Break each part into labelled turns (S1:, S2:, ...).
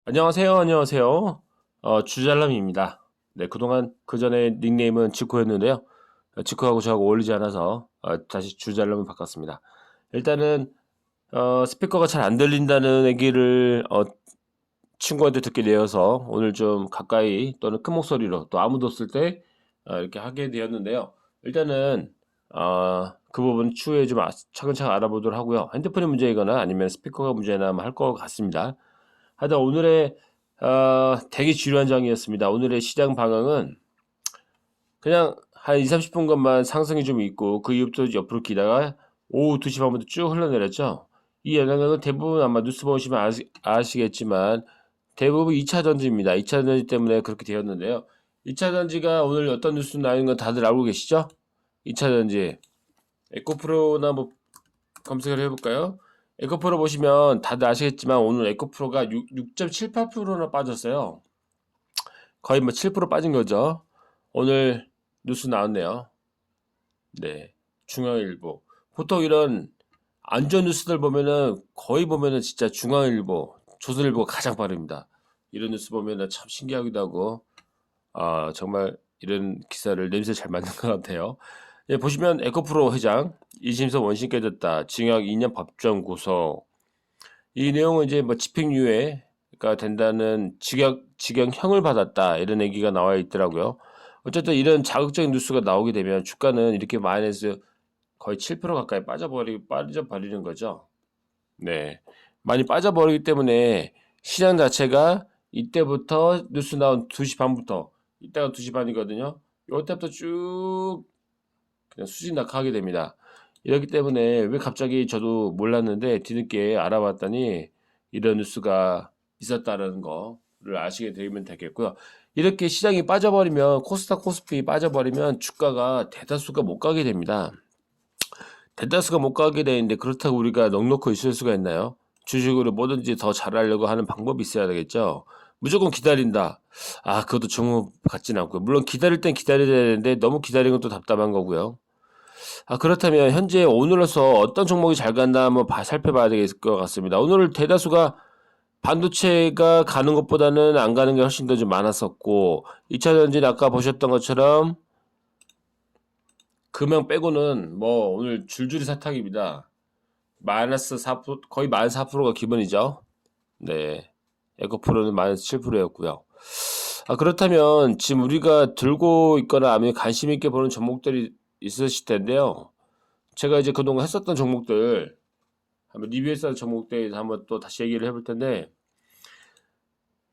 S1: 안녕하세요. 안녕하세요. 주잘남입니다. 네, 그동안 그 전에 닉네임은 지코였는데요. 지코하고 저하고 어울리지 않아서 다시 주잘남을 바꿨습니다. 일단은 스피커가 잘 안 들린다는 얘기를 친구한테 듣게 되어서 오늘 좀 가까이 또는 큰 목소리로 또 아무도 없을 때 이렇게 하게 되었는데요. 일단은 그 부분 추후에 좀 차근차근 알아보도록 하고요. 핸드폰이 문제이거나 아니면 스피커가 문제나 할 것 같습니다. 하여튼 오늘의 되게 지루한 장이었습니다. 오늘의 시장 방향은 그냥 한 2, 30분간만 상승이 좀 있고 그 이후부터 옆으로 기다가 오후 2시 반부터 쭉 흘러내렸죠. 이 영향은 대부분 아마 뉴스 보시면 아시겠지만 대부분 2차 전지입니다. 2차 전지 때문에 그렇게 되었는데요. 2차 전지가 오늘 어떤 뉴스 나오는 건 다들 알고 계시죠? 2차 전지 에코프로나 뭐 검색을 해볼까요? 에코프로 보시면 다들 아시겠지만 오늘 에코프로가 6.78%나 빠졌어요. 거의 뭐 7% 빠진 거죠. 오늘 뉴스 나왔네요. 네. 중앙일보. 보통 이런 안전 뉴스들 보면은 거의 보면은 진짜 중앙일보, 조선일보가 가장 빠릅니다. 이런 뉴스 보면은 참 신기하기도 하고, 정말 이런 기사를 냄새 잘 맡는 것 같아요. 예, 보시면 에코프로 회장, 이심서 원심 깨졌다. 징역 2년 법정 구속. 이 내용은 이제 뭐 집행유예가 된다는 직형형을 받았다 이런 얘기가 나와 있더라고요. 어쨌든 이런 자극적인 뉴스가 나오게 되면 주가는 이렇게 마이너스 거의 7% 가까이 빠져버리는 거죠. 네, 많이 빠져버리기 때문에 시장 자체가 이때부터 뉴스 나온 2시 반부터 이때가 2시 반이거든요. 이때부터 쭉 그냥 수직 낙하하게 됩니다. 이렇기 때문에 왜 갑자기 저도 몰랐는데 뒤늦게 알아봤더니 이런 뉴스가 있었다는 거를 아시게 되면 되겠고요. 이렇게 시장이 빠져버리면 코스닥 코스피 빠져버리면 주가가 대다수가 못 가게 됩니다. 대다수가 못 가게 되는데 그렇다고 우리가 넉넉히 있을 수가 있나요? 주식으로 뭐든지 더 잘하려고 하는 방법이 있어야 되겠죠. 무조건 기다린다. 그것도 정말 같진 않고요. 물론 기다릴 땐 기다려야 되는데 너무 기다리는 것도 답답한 거고요. 그렇다면 현재 오늘로서 어떤 종목이 잘 간다 한번 살펴봐야 되겠을 것 같습니다. 오늘 대다수가 반도체가 가는 것보다는 안 가는 게 훨씬 더 좀 많았었고 2차 전지는 아까 보셨던 것처럼 금형 빼고는 뭐 오늘 줄줄이 사탁입니다. 마이너스 4% 거의 마이너스 4%가 기본이죠. 네. 에코프로는 마이너스 7%였고요. 그렇다면 지금 우리가 들고 있거나 아니면 관심 있게 보는 종목들이 있으실 텐데요. 제가 이제 그동안 했었던 종목들 한번 리뷰했었던 종목들에 대해서 한번 또 다시 얘기를 해볼 텐데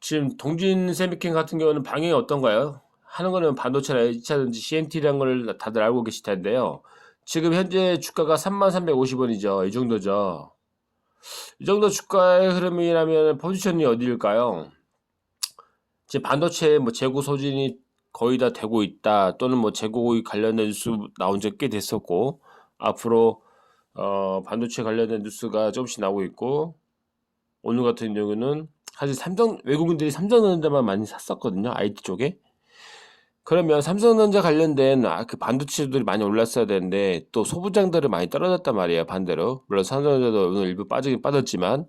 S1: 지금 동진 세미캠 같은 경우는 방향이 어떤가요? 하는 거는 반도체나 H차든지 CMT라는 걸 다들 알고 계실 텐데요. 지금 현재 주가가 3350원이죠. 이 정도죠. 이 정도 주가의 흐름이라면 포지션이 어디일까요? 지금 반도체 뭐 재고 소진이 거의 다 되고 있다. 또는 뭐 재고 관련된 뉴스 나온 지 꽤 됐었고 앞으로 반도체 관련된 뉴스가 조금씩 나오고 있고 오늘 같은 경우는 사실 외국인들이 삼성전자만 많이 샀었거든요. IT 쪽에. 그러면 삼성전자 관련된 그 반도체들이 많이 올랐어야 되는데 또 소부장들은 많이 떨어졌단 말이에요. 반대로. 물론 삼성전자도 오늘 일부 빠지긴 빠졌지만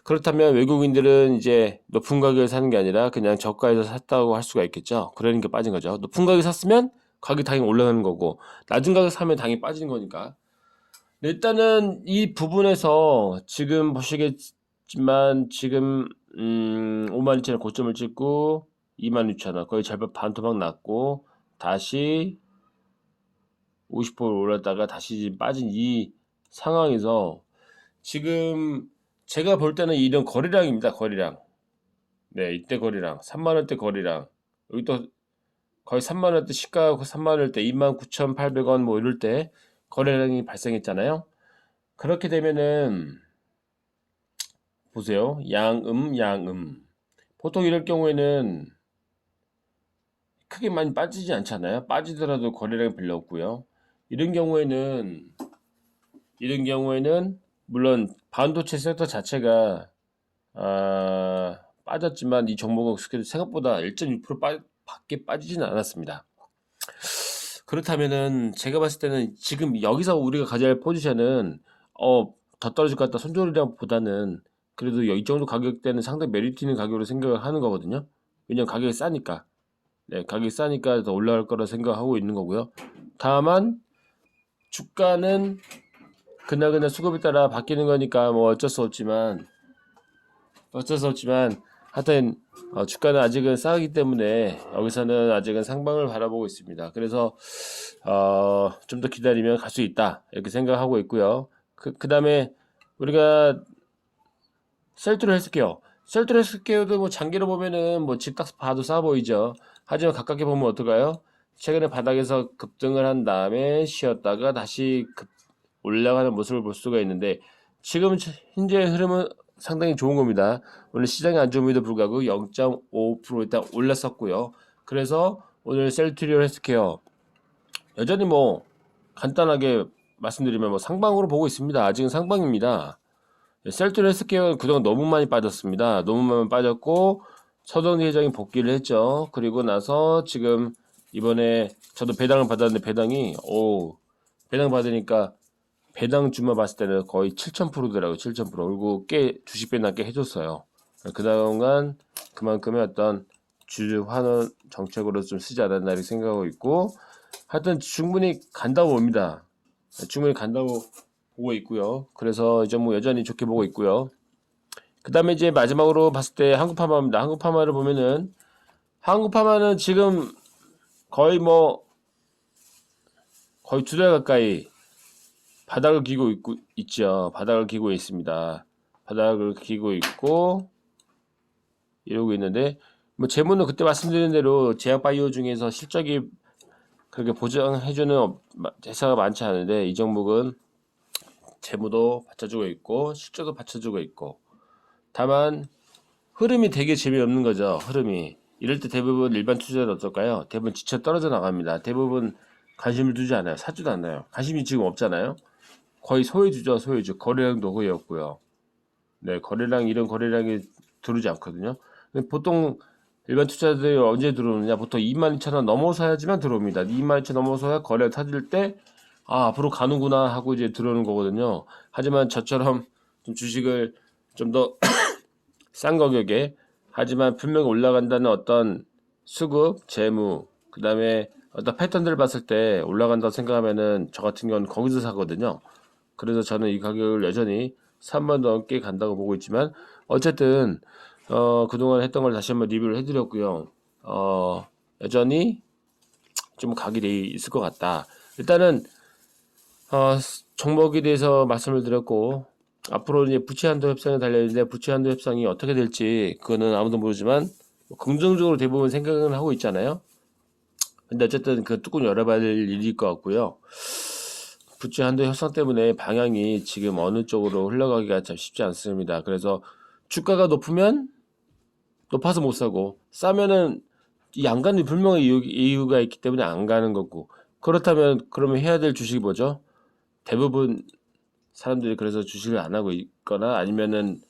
S1: 그렇다면 외국인들은 이제 높은 가격에 사는 게 아니라 그냥 저가에서 샀다고 할 수가 있겠죠. 그러니까 빠진 거죠. 높은 가격에 샀으면 가격이 당연히 올라가는 거고 낮은 가격에 사면 당연히 빠지는 거니까. 네, 일단은 이 부분에서 지금 보시겠지만 지금 52,000원 고점을 찍고 26,000원 거의 절반 반토막 났고 다시 50% 올랐다가 다시 빠진 이 상황에서 지금 제가 볼 때는 이런 거래량입니다. 거래량. 네, 이때 거래량 3만 원대 거래량 여기 또 거의 3만 원대 시가 3만 원대 29,800원 뭐 이럴 때 거래량이 발생했잖아요. 그렇게 되면은 보세요. 양음. 보통 이럴 경우에는 크게 많이 빠지지 않잖아요. 빠지더라도 거래량이 별로 없고요. 이런 경우에는 이런 경우에는 물론 반도체 섹터 자체가 빠졌지만 이 종목은 생각보다 1.6% 밖에 빠지지는 않았습니다. 그렇다면은 제가 봤을 때는 지금 여기서 우리가 가져야 할 포지션은 더 떨어질 것 같다 손절이랑 보다는 그래도 이 정도 가격대는 상당히 메리트 있는 가격으로 생각을 하는 거거든요. 왜냐면 가격이 싸니까. 네, 가격이 싸니까 더 올라갈 거라 생각하고 있는 거고요. 다만 주가는 그날그날 수급에 따라 바뀌는 거니까 뭐 어쩔 수 없지만 하여튼 주가는 아직은 싸기 때문에 여기서는 아직은 상방을 바라보고 있습니다. 그래서 좀 더 기다리면 갈 수 있다 이렇게 생각하고 있고요. 그다음에 우리가 셀트로 헬스케어 셀트로 헬스케어도 뭐 장기로 보면은 뭐 집 딱 봐도 싸 보이죠. 하지만 가깝게 보면 어떨까요? 최근에 바닥에서 급등을 한 다음에 쉬었다가 다시 올라가는 모습을 볼 수가 있는데 지금 현재 흐름은 상당히 좋은 겁니다. 오늘 시장이 안 좋음에도 불구하고 0.5% 일단 올랐었고요. 그래서 오늘 셀트리온 헬스케어 여전히 뭐 간단하게 말씀드리면 뭐 상방으로 보고 있습니다. 아직은 상방입니다. 셀트리온 헬스케어는 그동안 너무 많이 빠졌습니다. 너무 많이 빠졌고 서정리 회장이 복귀를 했죠. 그리고 나서 지금 이번에 저도 배당을 받았는데 배당 받으니까 배당주만 봤을 때는 거의 7,000%더라고요. 7,000%. 그리고 꽤 주식 배당 꽤 해줬어요. 그동안 그만큼의 어떤 주주 환원 정책으로 좀 쓰지 않았나 이렇게 생각하고 있고 하여튼 충분히 간다고 봅니다. 충분히 간다고 보고 있고요. 그래서 이제 뭐 여전히 좋게 보고 있고요. 그 다음에 이제 마지막으로 봤을 때 한국파마입니다. 한국파마를 보면은 한국파마는 지금 거의 거의 2달 가까이 바닥을 기고 있죠. 바닥을 기고 있습니다. 바닥을 기고 있고 이러고 있는데 뭐 재무는 그때 말씀드린 대로 제약바이오 중에서 실적이 그렇게 보장해주는 회사가 많지 않은데 이 종목은 재무도 받쳐주고 있고 실적도 받쳐주고 있고 다만 흐름이 되게 재미없는 거죠. 흐름이 이럴 때 대부분 일반 투자자는 어떨까요? 대부분 지쳐 떨어져 나갑니다. 대부분 관심을 두지 않아요. 사지도 않아요. 관심이 지금 없잖아요. 거의 소외주죠. 소외주. 거래량도 거의 없고요. 네, 이런 거래량이 들어오지 않거든요. 보통 일반 투자자들이 언제 들어오느냐? 보통 22,000원 넘어서야지만 들어옵니다. 22,000원 넘어서야 거래 터질 때 앞으로 가는구나 하고 이제 들어오는 거거든요. 하지만 저처럼 좀 주식을 좀 더 싼 가격에 하지만 분명히 올라간다는 어떤 수급, 재무, 그 다음에 어떤 패턴들을 봤을 때 올라간다고 생각하면은 저 같은 경우는 거기서 사거든요. 그래서 저는 이 가격을 여전히 3만 넘게 간다고 보고 있지만 어쨌든 그동안 했던 걸 다시 한번 리뷰를 해드렸고요. 여전히 좀 각이 돼 있을 것 같다. 일단은 종목에 대해서 말씀을 드렸고 앞으로 이제 부채 한도 협상이 달려있는데 부채 한도 협상이 어떻게 될지 그거는 아무도 모르지만 긍정적으로 대부분 생각은 하고 있잖아요. 근데 어쨌든 그 뚜껑 열어봐야 될 일일 것 같고요. 부채 한도 협상 때문에 방향이 지금 어느 쪽으로 흘러가기가 참 쉽지 않습니다. 그래서 주가가 높아서 못 사고 싸면은 이 안 가는 분명히 이유가 있기 때문에 안 가는 거고 그렇다면 그러면 해야 될 주식이 뭐죠? 대부분 사람들이 그래서 주식을 안 하고 있거나 아니면은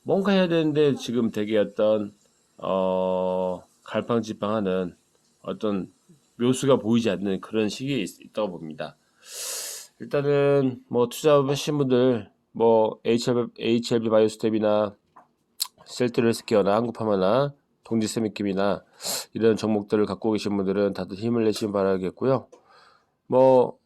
S1: 뭔가 해야 되는데 지금 되게 어떤 갈팡질팡하는 어떤 묘수가 보이지 않는 그런 시기에 있다고 봅니다. 일단은 뭐 투자하신 분들 뭐 HLB 바이오스텝이나 셀트리온헬스케어나 한국파마나 동지세미킴이나 이런 종목들을 갖고 계신 분들은 다들 힘을 내시면 바라겠고요. 뭐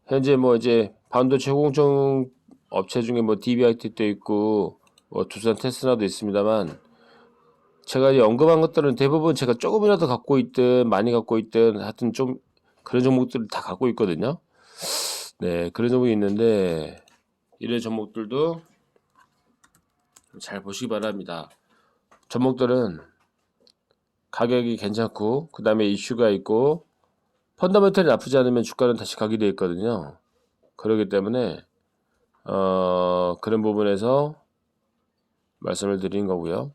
S1: 현재 뭐 이제 반도체 공정 업체 중에 뭐 DBIT도 있고 뭐 두산 테스라도 있습니다만 제가 이제 언급한 것들은 대부분 제가 조금이라도 갖고 있든 많이 갖고 있든 하여튼 좀 그런 종목들을 다 갖고 있거든요. 네, 그런 종목이 있는데 이런 종목들도 잘 보시기 바랍니다. 종목들은 가격이 괜찮고 그 다음에 이슈가 있고 펀더멘털이 나쁘지 않으면 주가는 다시 가게 되어 있거든요. 그렇기 때문에 그런 부분에서 말씀을 드린 거고요.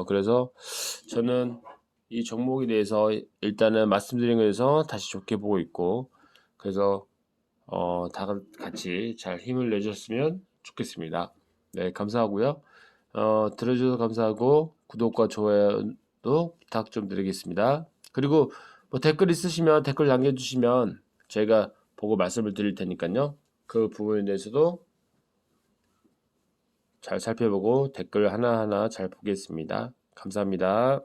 S1: 그래서 저는 이 종목에 대해서 일단은 말씀드린 거에서 다시 좋게 보고 있고 그래서 다 같이 잘 힘을 내줬으면 좋겠습니다. 네, 감사하고요. 들어주셔서 감사하고 구독과 좋아요도 부탁 좀 드리겠습니다. 그리고 뭐 댓글 남겨주시면 제가 보고 말씀을 드릴 테니까요. 그 부분에 대해서도 잘 살펴보고 댓글 하나하나 잘 보겠습니다. 감사합니다.